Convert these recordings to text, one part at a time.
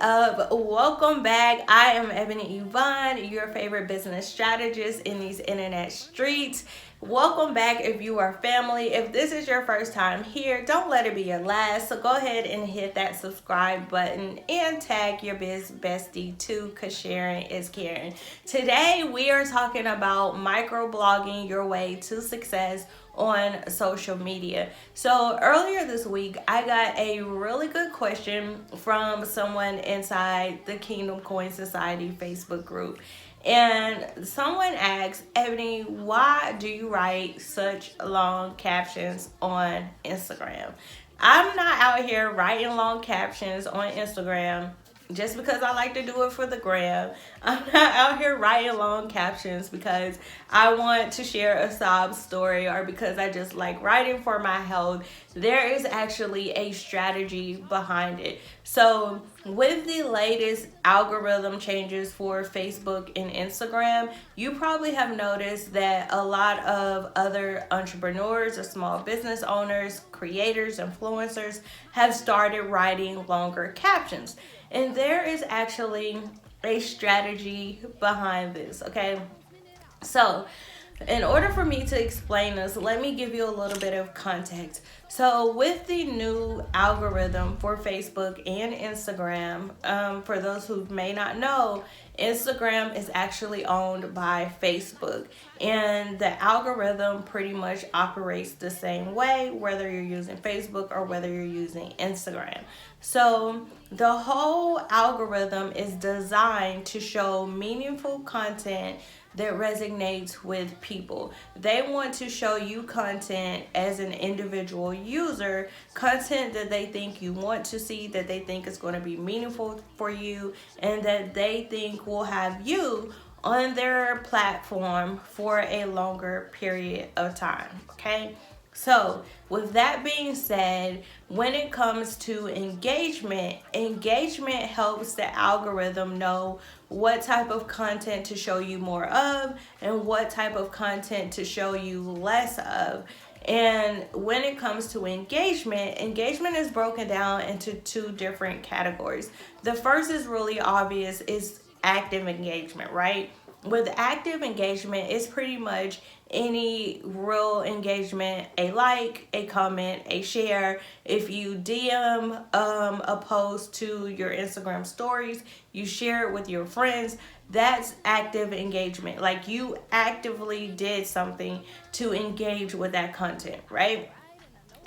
up? Welcome back. I am Ebony Yvonne, your favorite business strategist in these internet streets. Welcome back if you are family. If this is your first time here, don't let it be your last. So go ahead and hit that subscribe button and tag your biz bestie too, because sharing is caring. Today we are talking about microblogging your way to success on social media. So earlier this week, I got a really good question from someone inside the Kingdom Coin Society Facebook group. And someone asked, Ebony, why do you write such long captions on Instagram? I'm not out here writing long captions on Instagram just because I like to do it for the gram. I'm not out here writing long captions because I want to share a sob story or because I just like writing for my health. There is actually a strategy behind it. So with the latest algorithm changes for Facebook and Instagram, you probably have noticed that a lot of other entrepreneurs or small business owners, creators, influencers have started writing longer captions. And there is actually a strategy behind this, okay? So, in order for me to explain this, let me give you a little bit of context. So, with the new algorithm for Facebook and Instagram, for those who may not know, Instagram is actually owned by Facebook, and the algorithm pretty much operates the same way, whether you're using Facebook or whether you're using Instagram. So, the whole algorithm is designed to show meaningful content that resonates with people. They want to show you content as an individual user, content that they think you want to see, that they think is going to be meaningful for you, and that they think will have you on their platform for a longer period of time, okay? So, with that being said, when it comes to engagement helps the algorithm know what type of content to show you more of and what type of content to show you less of. And when it comes to engagement is broken down into two different categories. The first is really obvious, is active engagement, right? With active engagement, it's pretty much any real engagement, a like, a comment, a share. If you DM a post to your Instagram stories, you share it with your friends, that's active engagement. Like you actively did something to engage with that content, right?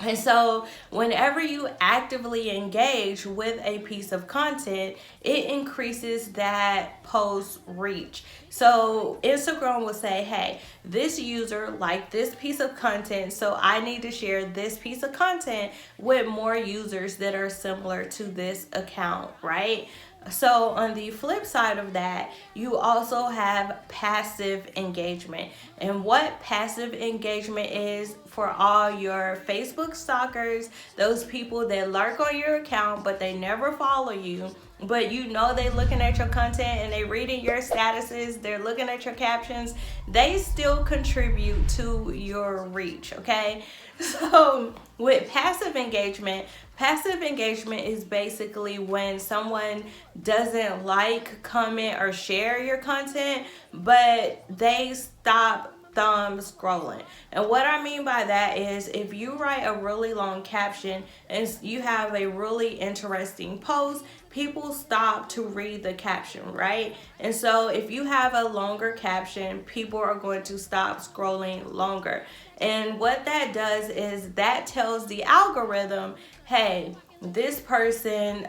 And so, whenever you actively engage with a piece of content, it increases that post reach. So, Instagram will say, hey, this user liked this piece of content, so I need to share this piece of content with more users that are similar to this account, right? So on the flip side of that, you also have passive engagement. And what passive engagement is, for all your Facebook stalkers, those people that lurk on your account but they never follow you, but you know they looking at your content and they reading your statuses, they're looking at your captions, they still contribute to your reach, okay? So with passive engagement is basically when someone doesn't like, comment, or share your content, but they stop thumb scrolling. And what I mean by that is, if you write a really long caption and you have a really interesting post, people stop to read the caption, right? And so if you have a longer caption, people are going to stop scrolling longer. And what that does is that tells the algorithm, hey, this person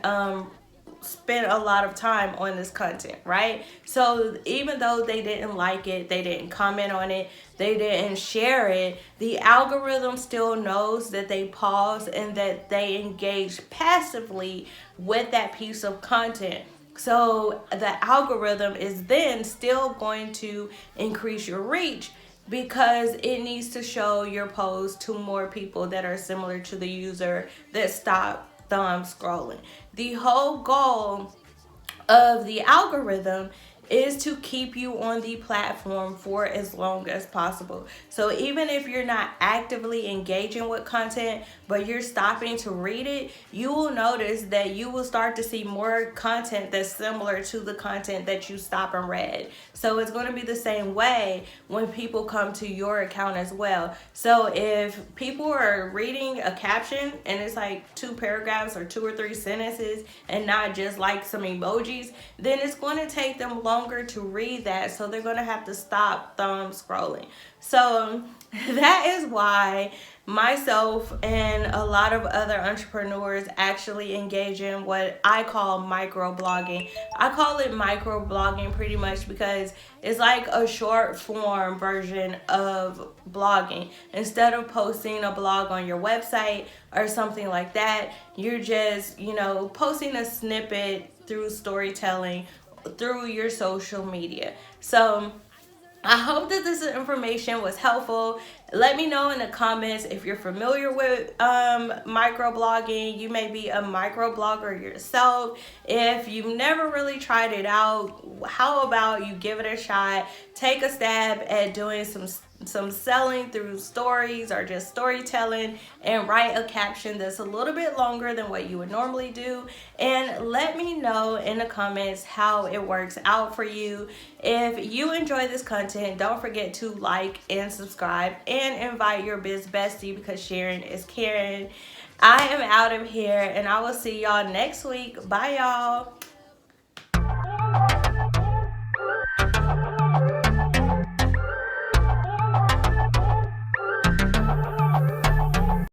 spent a lot of time on this content, right? So even though they didn't like it, they didn't comment on it, they didn't share it, the algorithm still knows that they paused and that they engaged passively with that piece of content. So the algorithm is then still going to increase your reach, because it needs to show your post to more people that are similar to the user that stop thumb scrolling. The whole goal of the algorithm is to keep you on the platform for as long as possible. So even if you're not actively engaging with content, but you're stopping to read it, you will notice that you will start to see more content that's similar to the content that you stop and read. So it's going to be the same way when people come to your account as well. So if people are reading a caption and it's like two paragraphs or two or three sentences and not just like some emojis, then it's going to take them longer to read that. So they're going to have to stop thumb scrolling. So that is why myself and a lot of other entrepreneurs actually engage in what I call microblogging. I call it microblogging pretty much because it's like a short form version of blogging. Instead of posting a blog on your website or something like that, you're just, posting a snippet through storytelling through your social media. So I hope that this information was helpful. Let me know in the comments if you're familiar with microblogging. You may be a microblogger yourself. If you've never really tried it out, how about you give it a shot? Take a stab at doing some selling through stories or just storytelling, and write a caption that's a little bit longer than what you would normally do, and let me know in the comments how it works out for you. If you enjoy this content, don't forget to like and subscribe and invite your biz bestie, because sharing is caring. I am out of here and I will see y'all next week. Bye y'all.